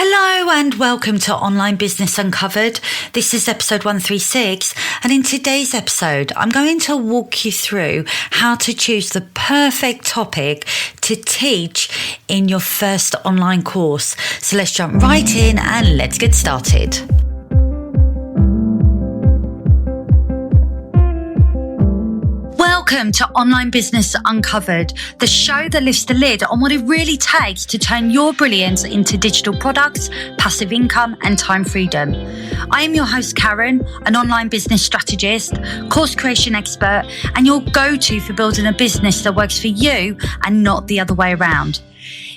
Hello and welcome to Online Business Uncovered. This is episode 136, and in today's episode I'm going to walk you through how to choose the perfect topic to teach in your first online course. So let's jump right in and let's get started. Welcome to Online Business Uncovered, the show that lifts the lid on what it really takes to turn your brilliance into digital products, passive income, and time freedom. I am your host, Karen, an online business strategist, course creation expert, and your go-to for building a business that works for you and not the other way around.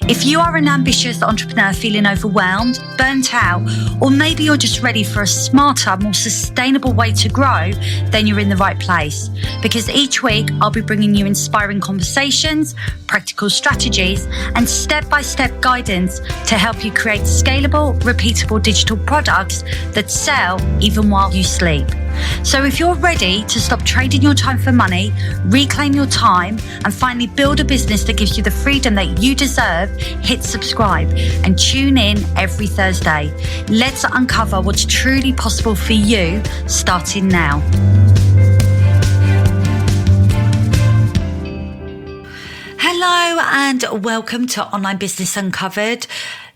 If you are an ambitious entrepreneur feeling overwhelmed, burnt out, or maybe you're just ready for a smarter, more sustainable way to grow, then you're in the right place. Because each week I'll be bringing you inspiring conversations, practical strategies, and step-by-step guidance to help you create scalable, repeatable digital products that sell even while you sleep. So if you're ready to stop trading your time for money, reclaim your time, and finally build a business that gives you the freedom that you deserve, hit subscribe and tune in every Thursday. Let's uncover what's truly possible for you, starting now. Hello and welcome to Online Business Uncovered.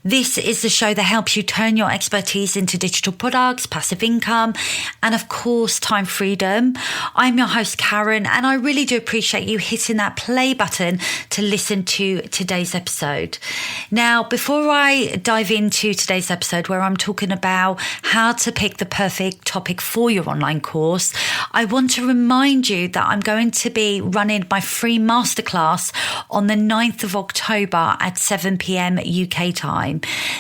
This is the show that helps you turn your expertise into digital products, passive income, and of course, time freedom. I'm your host, Karen, and I really do appreciate you hitting that play button to listen to today's episode. Now, before I dive into today's episode, where I'm talking about how to pick the perfect topic for your online course, I want to remind you that I'm going to be running my free masterclass on the 9th of October at 7 p.m. UK time.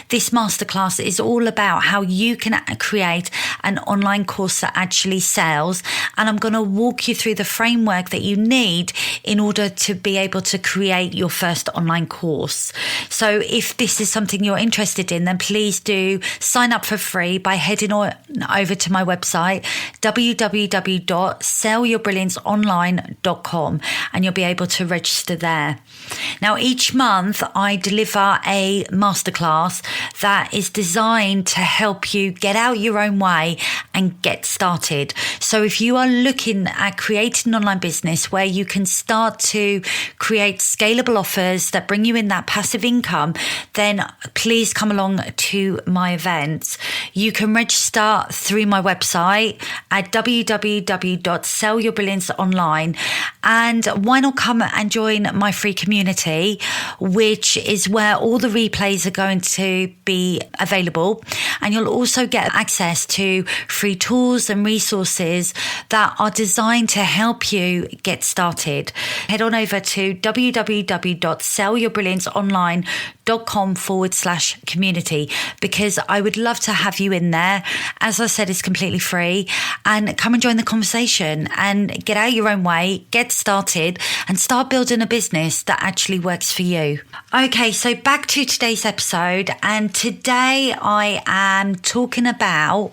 This masterclass is all about how you can create an online course that actually sells, and I'm going to walk you through the framework that you need in order to be able to create your first online course. So if this is something you're interested in, then please do sign up for free by heading over to my website, www.sellyourbrillianceonline.com, and you'll be able to register there. Now, each month I deliver a masterclass that is designed to help you get out your own way and get started. So if you are looking at creating an online business where you can start to create scalable offers that bring you in that passive income, then please come along to my events. You can register through my website at www.sellyourbrillianceonline, and why not come and join my free community, which is where all the replays are going to be available, and you'll also get access to free tools and resources that are designed to help you get started. Head on over to www.sellyourbrillianceonline.com/community, because I would love to have you in there. As I said, it's completely free, and come and join the conversation and get out your own way, get started, and start building a business that actually works for you. Okay, so back to today's episode, and today I am talking about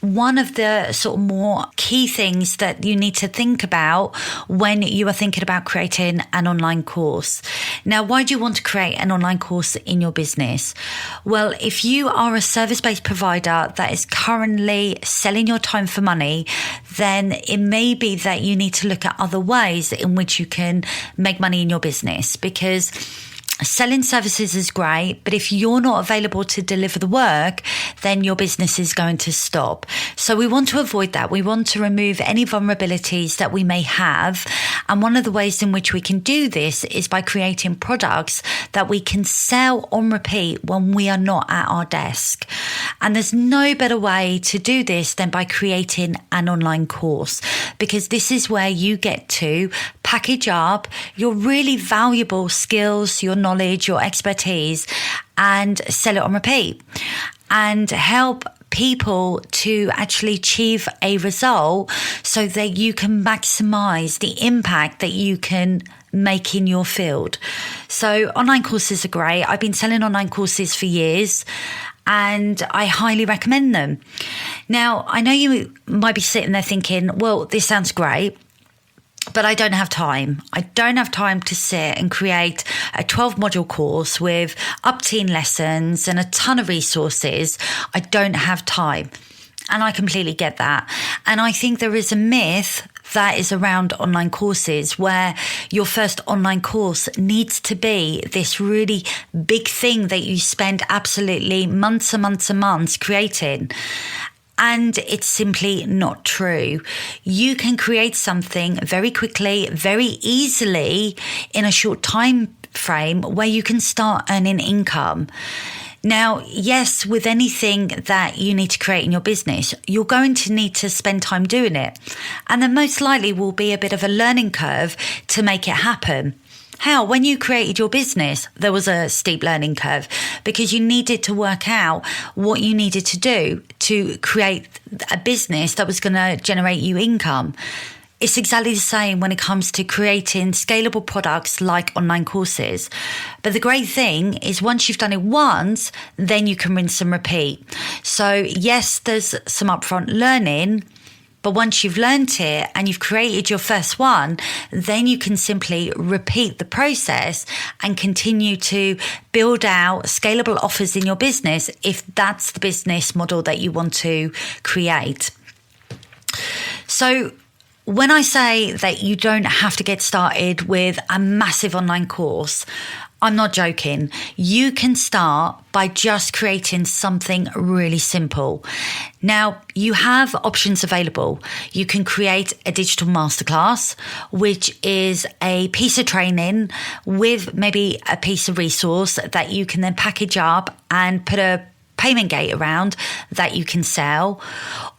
one of the sort of more key things that you need to think about when you are thinking about creating an online course. Now, why do you want to create an online course in your business? Well, if you are a service-based provider that is currently selling your time for money, then it may be that you need to look at other ways in which you can make money in your business, because selling services is great, but if you're not available to deliver the work, then your business is going to stop. So we want to avoid that. We want to remove any vulnerabilities that we may have. And one of the ways in which we can do this is by creating products that we can sell on repeat when we are not at our desk. And there's no better way to do this than by creating an online course, because this is where you get to package up your really valuable skills, your knowledge, your expertise, and sell it on repeat and help people to actually achieve a result so that you can maximize the impact that you can make in your field. So online courses are great. I've been selling online courses for years, and I highly recommend them. Now, I know you might be sitting there thinking, well, this sounds great, But I don't have time. I don't have time to sit and create a 12 module course with up to 10 lessons and a ton of resources. I don't have time. And I completely get that. And I think there is a myth that is around online courses where your first online course needs to be this really big thing that you spend absolutely months and months and months creating. And it's simply not true. You can create something very quickly, very easily in a short time frame where you can start earning income. Now, yes, with anything that you need to create in your business, you're going to need to spend time doing it. And there most likely will be a bit of a learning curve to make it happen. How? When you created your business, there was a steep learning curve because you needed to work out what you needed to do to create a business that was going to generate you income. It's exactly the same when it comes to creating scalable products like online courses. But the great thing is once you've done it once, then you can rinse and repeat. So yes, there's some upfront learning, but once you've learned it and you've created your first one, then you can simply repeat the process and continue to build out scalable offers in your business if that's the business model that you want to create. So when I say that you don't have to get started with a massive online course, I'm not joking. You can start by just creating something really simple. Now, you have options available. You can create a digital masterclass, which is a piece of training with maybe a piece of resource that you can then package up and put a payment gate around that you can sell.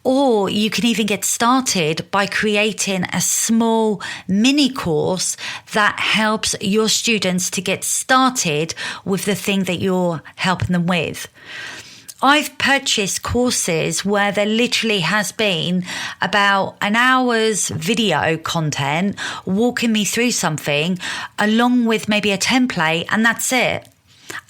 Or you can even get started by creating a small mini course that helps your students to get started with the thing that you're helping them with. I've purchased courses where there literally has been about an hour's video content walking me through something along with maybe a template, and that's it.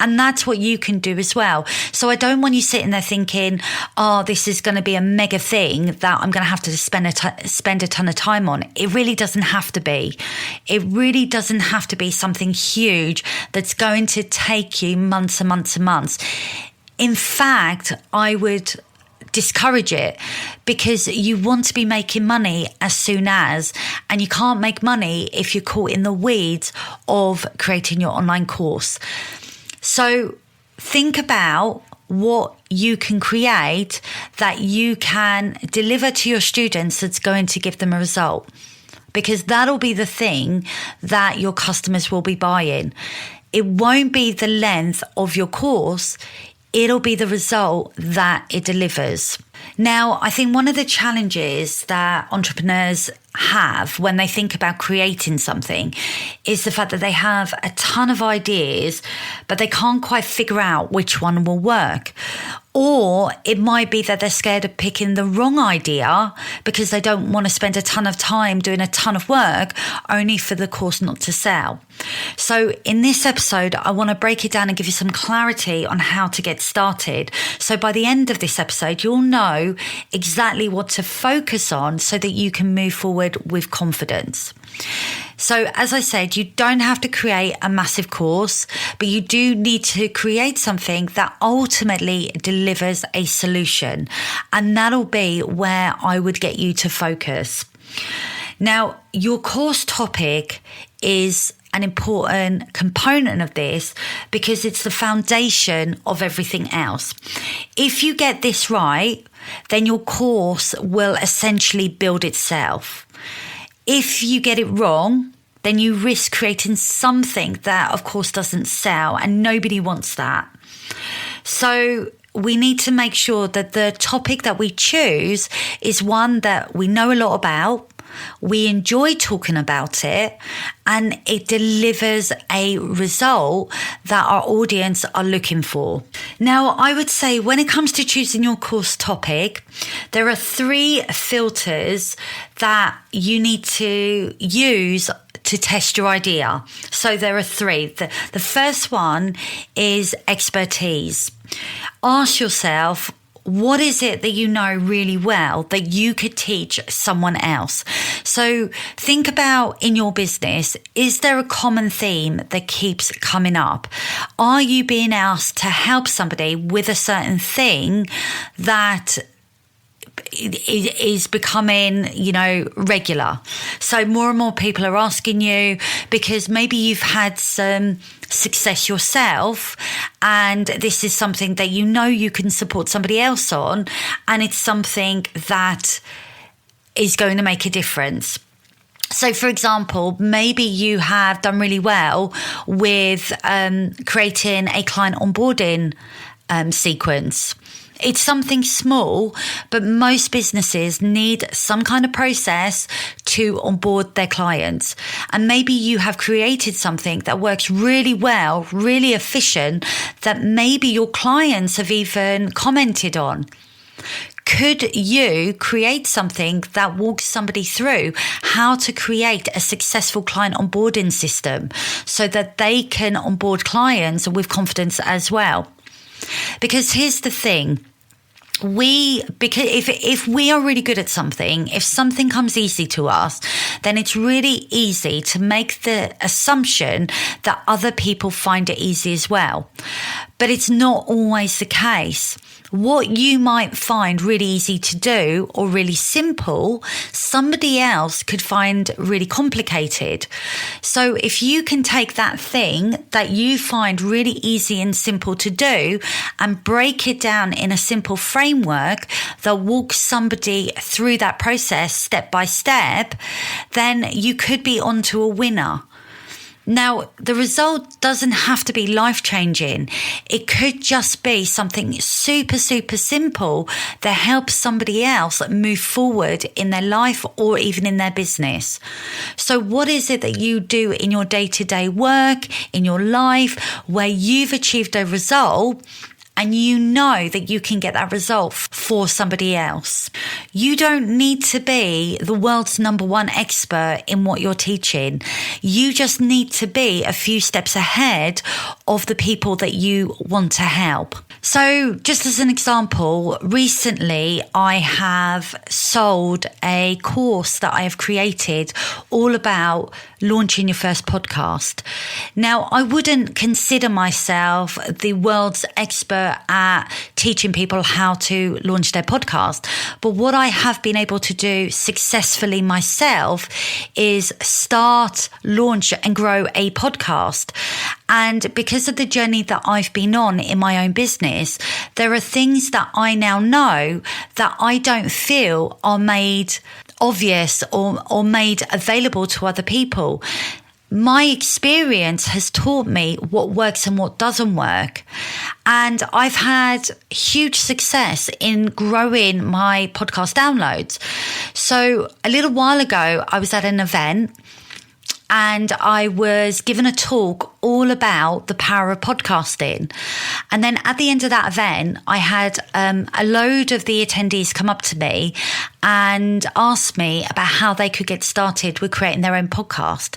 And that's what you can do as well. So I don't want you sitting there thinking, oh, this is going to be a mega thing that I'm going to have to spend a ton of time on. It really doesn't have to be. It really doesn't have to be something huge that's going to take you months and months and months. In fact, I would discourage it because you want to be making money as soon as, and you can't make money if you're caught in the weeds of creating your online course. So think about what you can create that you can deliver to your students that's going to give them a result, because that'll be the thing that your customers will be buying. It won't be the length of your course. It'll be the result that it delivers. Now, I think one of the challenges that entrepreneurs have when they think about creating something is the fact that they have a ton of ideas, but they can't quite figure out which one will work. Or it might be that they're scared of picking the wrong idea because they don't want to spend a ton of time doing a ton of work only for the course not to sell. So in this episode, I want to break it down and give you some clarity on how to get started. So by the end of this episode, you'll know exactly what to focus on so that you can move forward with confidence. So as I said, you don't have to create a massive course, but you do need to create something that ultimately delivers a solution. And that'll be where I would get you to focus. Now, your course topic is an important component of this because it's the foundation of everything else. If you get this right, then your course will essentially build itself. If you get it wrong, then you risk creating something that, of course, doesn't sell, and nobody wants that. So we need to make sure that the topic that we choose is one that we know a lot about, we enjoy talking about it, and it delivers a result that our audience are looking for. Now, I would say when it comes to choosing your course topic, there are 3 filters that you need to use to test your idea. So there are 3. The first one is expertise. Ask yourself, what is it that you know really well that you could teach someone else? So think about in your business, is there a common theme that keeps coming up? Are you being asked to help somebody with a certain thing that is becoming, regular? So more and more people are asking you because maybe you've had some success yourself and this is something that you can support somebody else on, and it's something that is going to make a difference. So, for example, maybe you have done really well with creating a client onboarding sequence. It's something small, but most businesses need some kind of process to onboard their clients. And maybe you have created something that works really well, really efficient, that maybe your clients have even commented on. Could you create something that walks somebody through how to create a successful client onboarding system so that they can onboard clients with confidence as well? Because here's the thing. Because if we are really good at something, if something comes easy to us, then it's really easy to make the assumption that other people find it easy as well. But it's not always the case. What you might find really easy to do or really simple, somebody else could find really complicated. So if you can take that thing that you find really easy and simple to do and break it down in a simple framework that walks somebody through that process step by step, then you could be onto a winner. Now, the result doesn't have to be life-changing. It could just be something super, super simple that helps somebody else move forward in their life or even in their business. So what is it that you do in your day-to-day work, in your life, where you've achieved a result and you know that you can get that result for somebody else? You don't need to be the world's number one expert in what you're teaching. You just need to be a few steps ahead of the people that you want to help. So just as an example, recently I have sold a course that I have created all about launching your first podcast. Now, I wouldn't consider myself the world's expert at teaching people how to launch their podcast. But what I have been able to do successfully myself is start, launch and grow a podcast. And because of the journey that I've been on in my own business, there are things that I now know that I don't feel are made obvious or made available to other people. My experience has taught me what works and what doesn't work. And I've had huge success in growing my podcast downloads. So a little while ago, I was at an event and I was given a talk all about the power of podcasting. And then at the end of that event, I had a load of the attendees come up to me and ask me about how they could get started with creating their own podcast.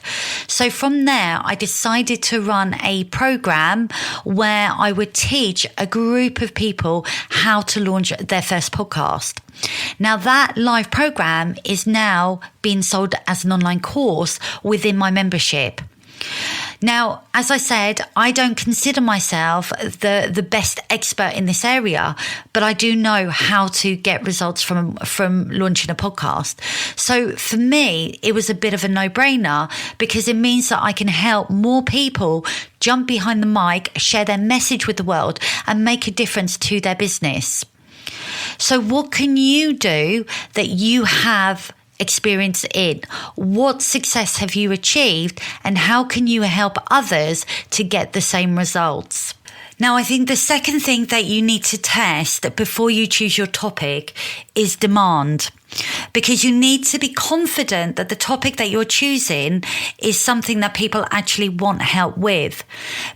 So from there, I decided to run a program where I would teach a group of people how to launch their first podcast. Now that live program is now being sold as an online course within my membership. Now, as I said, I don't consider myself the best expert in this area, but I do know how to get results from launching a podcast. So for me, it was a bit of a no-brainer because it means that I can help more people jump behind the mic, share their message with the world, and make a difference to their business. So what can you do that you have experience in? What success have you achieved, and how can you help others to get the same results? Now, I think the second thing that you need to test before you choose your topic is demand, because you need to be confident that the topic that you're choosing is something that people actually want help with.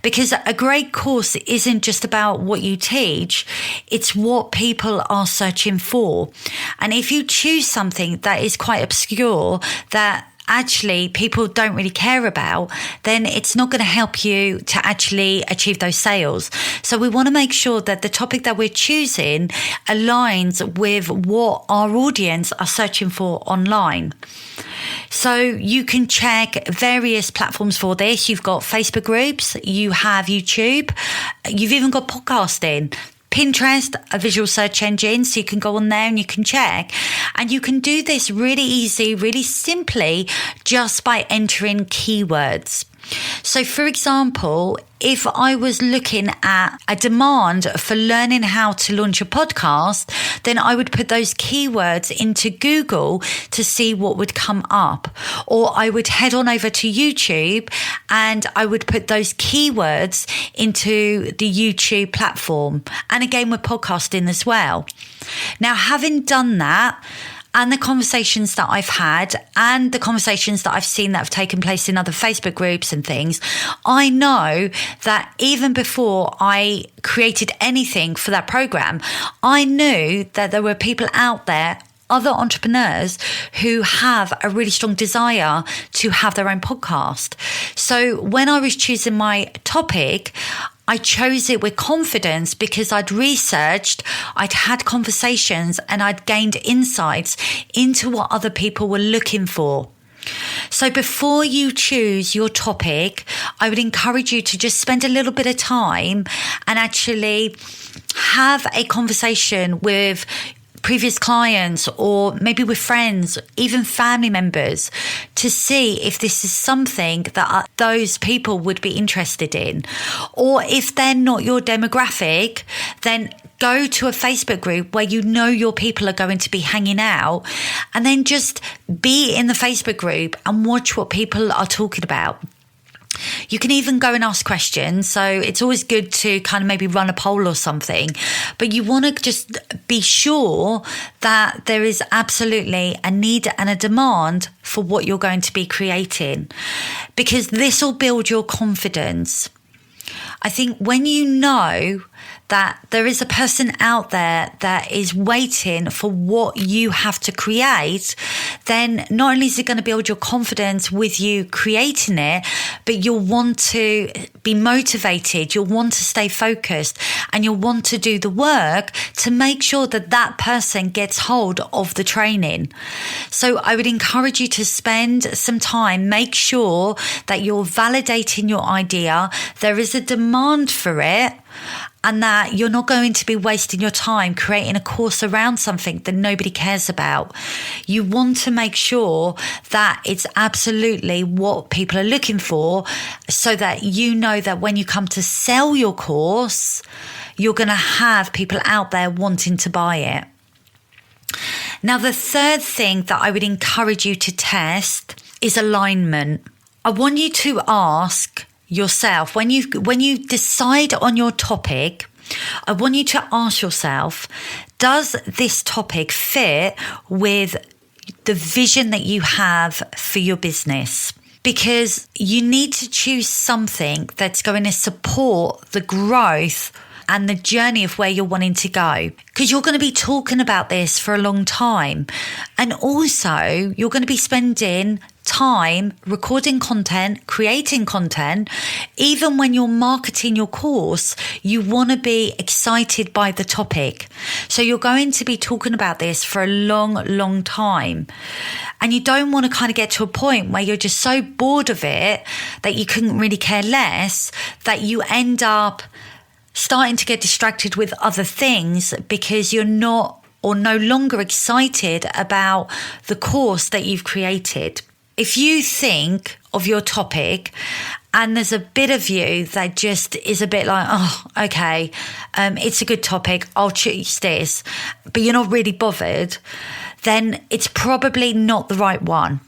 Because a great course isn't just about what you teach, it's what people are searching for. And if you choose something that is quite obscure, that actually people don't really care about, then it's not going to help you to actually achieve those sales. So we want to make sure that the topic that we're choosing aligns with what our audience are searching for online. So you can check various platforms for this. You've got Facebook groups, you have YouTube, you've even got podcasting. Pinterest, a visual search engine, so you can go on there and you can check. And you can do this really easy, really simply, just by entering keywords. So, for example, if I was looking at a demand for learning how to launch a podcast, then I would put those keywords into Google to see what would come up. Or I would head on over to YouTube and I would put those keywords into the YouTube platform. And again, with podcasting as well. Now, having done that, and the conversations that I've had and the conversations that I've seen that have taken place in other Facebook groups and things, I know that even before I created anything for that program, I knew that there were people out there, other entrepreneurs, who have a really strong desire to have their own podcast. So when I was choosing my topic, I chose it with confidence because I'd researched, I'd had conversations, and I'd gained insights into what other people were looking for. So before you choose your topic, I would encourage you to just spend a little bit of time and actually have a conversation with previous clients or maybe with friends, even family members, to see if this is something that those people would be interested in. Or if they're not your demographic, then go to a Facebook group where you know your people are going to be hanging out, and then just be in the Facebook group and watch what people are talking about. You can even go and ask questions. So it's always good to kind of maybe run a poll or something. But you want to just be sure that there is absolutely a need and a demand for what you're going to be creating, because this will build your confidence. I think when you know that there is a person out there that is waiting for what you have to create, then not only is it going to build your confidence with you creating it, but you'll want to be motivated, you'll want to stay focused, and you'll want to do the work to make sure that that person gets hold of the training. So I would encourage you to spend some time, make sure that you're validating your idea, there is a demand for it, and that you're not going to be wasting your time creating a course around something that nobody cares about. You want to make sure that it's absolutely what people are looking for, so that you know that when you come to sell your course, you're going to have people out there wanting to buy it. Now, the third thing that I would encourage you to test is alignment. I want you to ask yourself, when you decide on your topic, I want you to ask yourself, does this topic fit with the vision that you have for your business? Because you need to choose something that's going to support the growth and the journey of where you're wanting to go, because you're going to be talking about this for a long time. And also you're going to be spending time recording content, creating content. Even when you're marketing your course, you want to be excited by the topic. So you're going to be talking about this for a long time. And you don't want to kind of get to a point where you're just so bored of it that you couldn't really care less, that you end up starting to get distracted with other things because you're not or no longer excited about the course that you've created. If you think of your topic and there's a bit of you that just is a bit like, oh, okay, it's a good topic, I'll choose this, but you're not really bothered, then it's probably not the right one.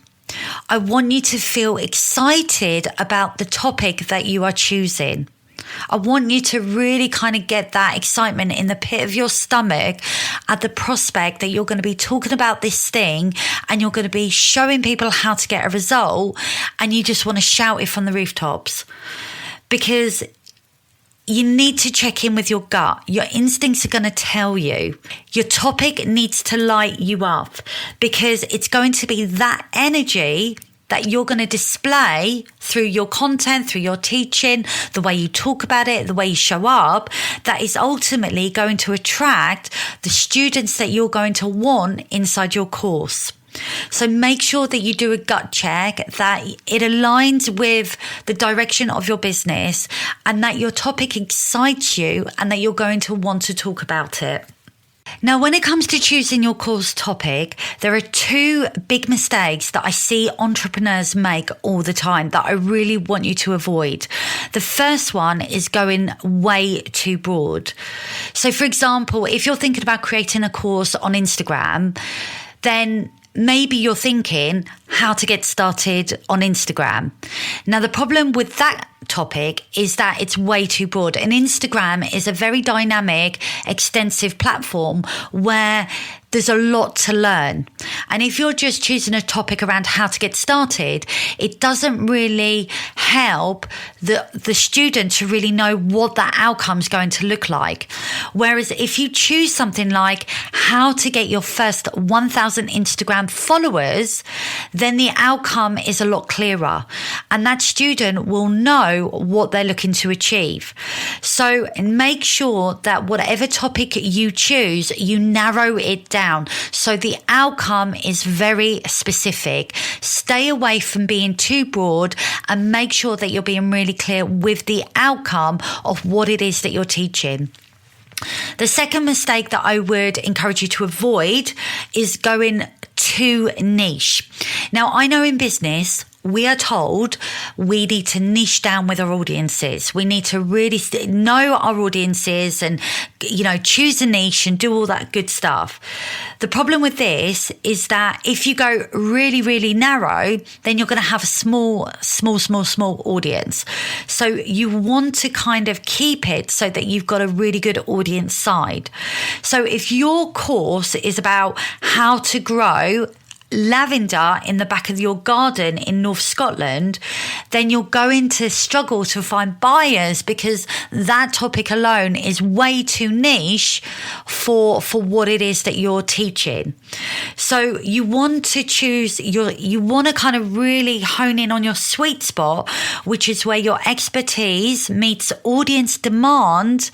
I want you to feel excited about the topic that you are choosing. I want you to really kind of get that excitement in the pit of your stomach at the prospect that you're going to be talking about this thing and you're going to be showing people how to get a result, and you just want to shout it from the rooftops. Because you need to check in with your gut. Your instincts are going to tell you. Your topic needs to light you up, because it's going to be that energy that you're going to display through your content, through your teaching, the way you talk about it, the way you show up, that is ultimately going to attract the students that you're going to want inside your course. So make sure that you do a gut check, that it aligns with the direction of your business and that your topic excites you and that you're going to want to talk about it. Now, when it comes to choosing your course topic, there are two big mistakes that I see entrepreneurs make all the time that I really want you to avoid. The first one is going way too broad. So, for example, if you're thinking about creating a course on Instagram, then maybe you're thinking how to get started on Instagram. Now, the problem with that topic is that it's way too broad. And Instagram is a very dynamic, extensive platform where there's a lot to learn. And if you're just choosing a topic around how to get started, it doesn't really help the student to really know what that outcome is going to look like. Whereas if you choose something like how to get your first 1,000 Instagram followers, then the outcome is a lot clearer. And that student will know what they're looking to achieve. So make sure that whatever topic you choose, you narrow it down. So the outcome is very specific. Stay away from being too broad and make sure that you're being really clear with the outcome of what it is that you're teaching. The second mistake that I would encourage you to avoid is going too niche. Now, I know in business, we are told we need to niche down with our audiences. We need to really know our audiences and, choose a niche and do all that good stuff. The problem with this is that if you go really, really narrow, then you're going to have a small audience. So you want to kind of keep it so that you've got a really good audience side. So if your course is about how to grow lavender in the back of your garden in North Scotland, then you're going to struggle to find buyers because that topic alone is way too niche for what it is that you're teaching. So you want to you want to kind of really hone in on your sweet spot, which is where your expertise meets audience demand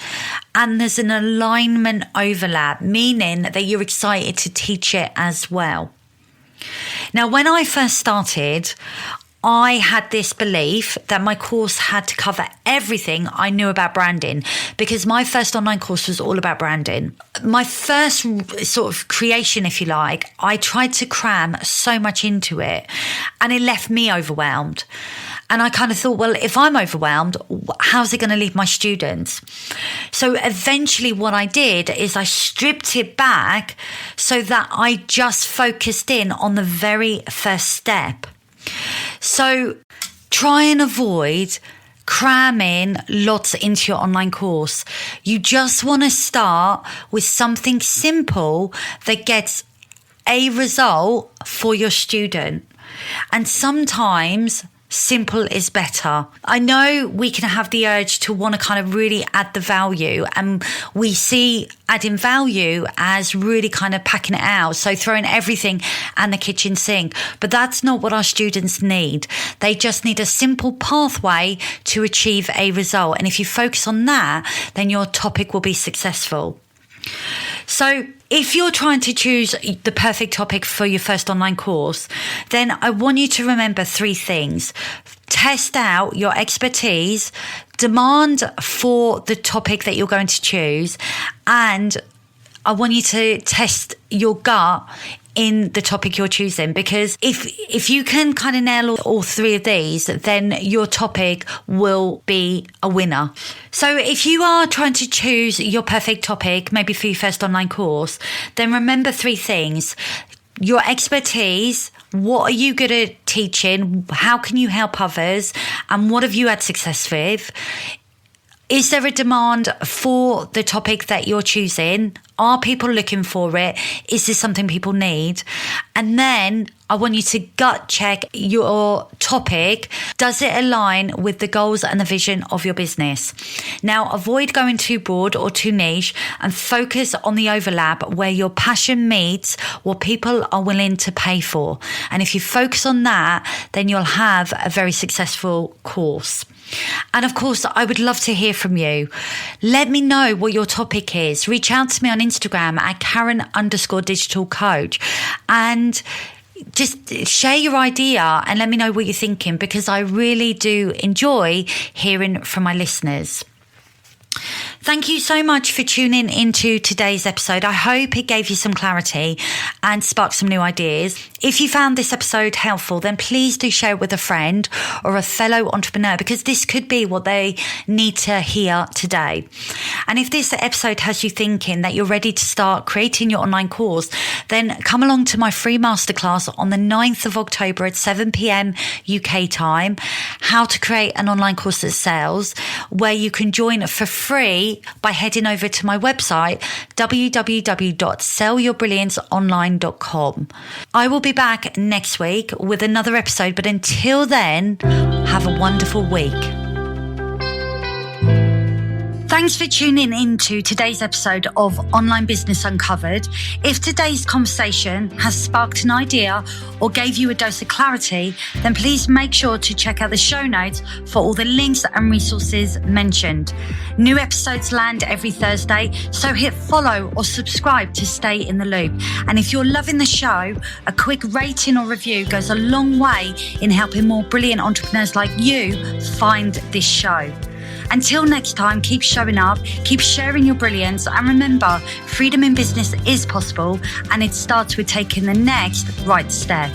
and there's an alignment overlap, meaning that you're excited to teach it as well. Now, when I first started, I had this belief that my course had to cover everything I knew about branding because my first online course was all about branding. My first sort of creation, if you like, I tried to cram so much into it and it left me overwhelmed. And I kind of thought, well, if I'm overwhelmed, how's it going to leave my students? So eventually what I did is I stripped it back so that I just focused in on the very first step. So try and avoid cramming lots into your online course. You just want to start with something simple that gets a result for your student. And sometimes simple is better. I know we can have the urge to want to kind of really add the value, and we see adding value as really kind of packing it out. So throwing everything and the kitchen sink. But that's not what our students need. They just need a simple pathway to achieve a result. And if you focus on that, then your topic will be successful. So if you're trying to choose the perfect topic for your first online course, then I want you to remember three things. Test out your expertise, demand for the topic that you're going to choose, and I want you to test your gut in the topic you're choosing, because if you can kind of nail all three of these, then your topic will be a winner. So if you are trying to choose your perfect topic, maybe for your first online course, then remember three things. Your expertise, what are you good at teaching? How can you help others? And what have you had success with? Is there a demand for the topic that you're choosing? Are people looking for it? Is this something people need? And then I want you to gut check your topic. Does it align with the goals and the vision of your business? Now, avoid going too broad or too niche and focus on the overlap where your passion meets what people are willing to pay for. And if you focus on that, then you'll have a very successful course. And of course, I would love to hear from you. Let me know what your topic is. Reach out to me on Instagram at Karen_digital coach and just share your idea and let me know what you're thinking, because I really do enjoy hearing from my listeners. Thank you so much for tuning into today's episode. I hope it gave you some clarity and sparked some new ideas. If you found this episode helpful, then please do share it with a friend or a fellow entrepreneur, because this could be what they need to hear today. And if this episode has you thinking that you're ready to start creating your online course, then come along to my free masterclass on the 9th of October at 7 p.m. UK time, How to Create an Online Course That Sells, where you can join for free by heading over to my website, www.sellyourbrillianceonline.com. I will be back next week with another episode, but until then, have a wonderful week. Thanks for tuning into today's episode of Online Business Uncovered. If today's conversation has sparked an idea or gave you a dose of clarity, then please make sure to check out the show notes for all the links and resources mentioned. New episodes land every Thursday, so hit follow or subscribe to stay in the loop. And if you're loving the show, a quick rating or review goes a long way in helping more brilliant entrepreneurs like you find this show. Until next time, keep showing up, keep sharing your brilliance, and remember, freedom in business is possible, and it starts with taking the next right step.